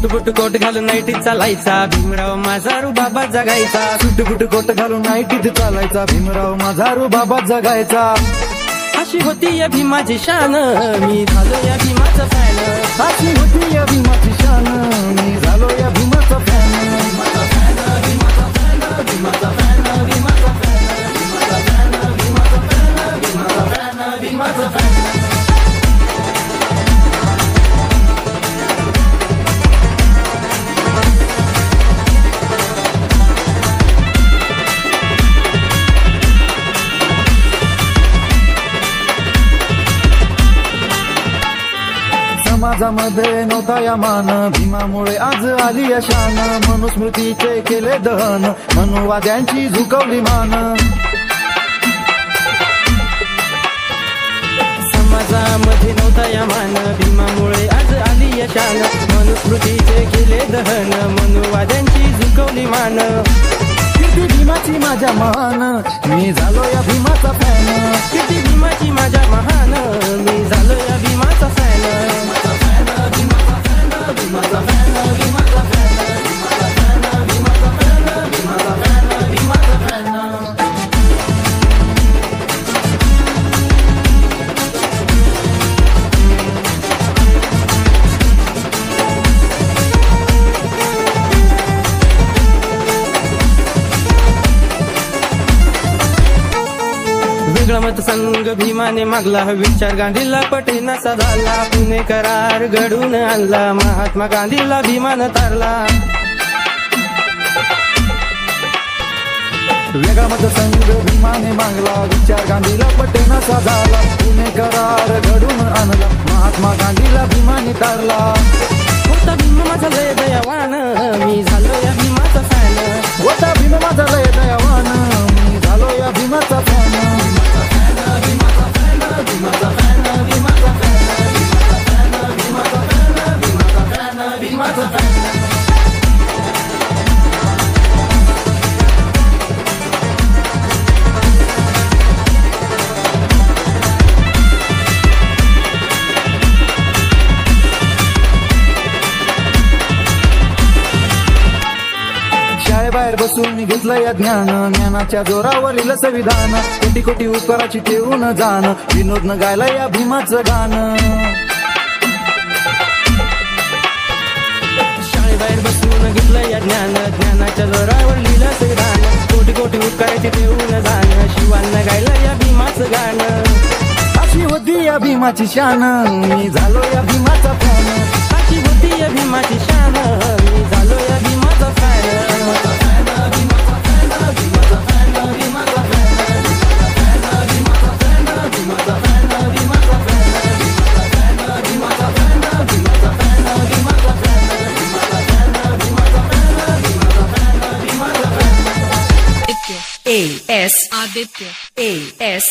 सुटबुट coat घालून नाईटीत चालायचा भीमराव माझा रुबाबा जगायचा। सुटबुट कोट घालून नाईटीत चालायचा भीमराव माझा रुबाबा जगायचा। अशी होती या भीमाची शान मी झालो या भीमाचा फॅन। अशी होती या भीमाची शान मी झालो या भीमाचा फॅन। समाजामध्ये नव्हता या मान भीमामुळे आज आली या शान। मनुस्मृतीचे केले दहन मनुवाद्यांची झुकवली मान। समाजामध्ये नव्हता या मान भीमामुळे आज आली या शान। मनुस्मृतीचे केले दहन मनुवाद्यांची झुकवली मान। किती भीमाची माझ्या महान मी झालो या भीमाचा फॅन। किती भीमाची माझ्या महान मी झालो या भीमाचा फॅन। वेगळा मतसंघ भीमाने मागला विचार गांधीला पटेनासा झाला। पुणे करार घडून आणला महात्मा गांधीला भीमानं तारला। वेगळा मतसंघ भीमाने मागला विचार गांधीला पटेनासा झाला। पुणे करार घडून आणला महात्मा गांधीला भीमाने तारला। होता भीम माझा लय दयावान मी झालो या भीमाचा फॅन। होता भीम माझा लय दयावान मी झालो या भीमाचा फॅन। शाळेबाहेर बसून घेतलं या ज्ञान ज्ञानाच्या जोरावर लिहिलं संविधान। कोटी कोटी उपकाराची ठेवून जाण विनोदनं गायला या भीमाचं गाणं। शाळेबाहेर बसून घेतलं या ज्ञान ज्ञानाच्या जोरावर लिहिलं संविधान। कोटी कोटी उपकाराची ठेवून जाण शिवांना गायलं या भीमाचं गाणं। अशी होती या भीमाची शान मी झालो या भीमाचा फॅन। अशी होती या भीमाची शान मी झालो या भीमाचा फॅन। AS Aditya AS